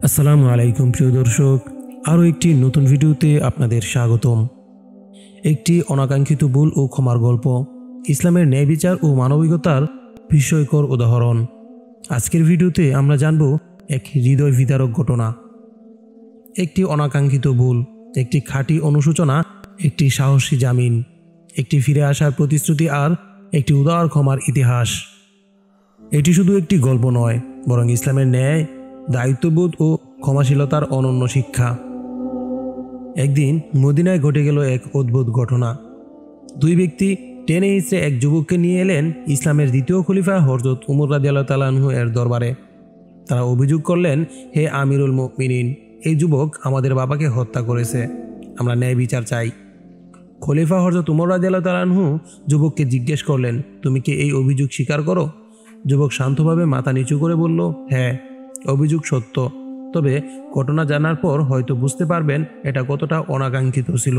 আসসালামু আলাইকুম প্রিয় দর্শক, আরও একটি নতুন ভিডিওতে আপনাদের স্বাগতম। একটি অনাকাঙ্ক্ষিত ভুল ও ক্ষমার গল্প, ইসলামের ন্যায় বিচার ও মানবিকতার বিস্ময়কর উদাহরণ। আজকের ভিডিওতে আমরা জানব এক হৃদয় বিদারক ঘটনা, একটি অনাকাঙ্ক্ষিত ভুল, একটি খাঁটি অনুশোচনা, একটি সাহসী জামিন, একটি ফিরে আসার প্রতিশ্রুতি আর একটি উদার ক্ষমার ইতিহাস। এটি শুধু একটি গল্প নয়, বরং ইসলামের ন্যায়, দায়িত্ববোধ ও ক্ষমাশীলতার অনন্য শিক্ষা। একদিন মদিনায় ঘটে গেল এক অদ্ভুত ঘটনা। দুই ব্যক্তি টেনে হিঁচড়ে এক যুবককে নিয়ে এলেন ইসলামের দ্বিতীয় খলিফা হযরত উমর রাদিয়াল্লাহু তাআলা আনহু এর দরবারে। তারা অভিযোগ করলেন, হে আমিরুল মুমিনিন, এই যুবক আমাদের বাবাকে হত্যা করেছে, আমরা ন্যায় বিচার চাই। খলিফা হযরত উমর রাদিয়াল্লাহু তাআলা আনহু যুবককে জিজ্ঞেস করলেন, তুমি কি এই অভিযোগ স্বীকার করো? যুবক শান্তভাবে মাথা নিচু করে বলল, হ্যাঁ, অভিযোগ সত্য, তবে ঘটনা জানার পর হয়তো বুঝতে পারবেন এটা কতটা অনাকাঙ্ক্ষিত ছিল।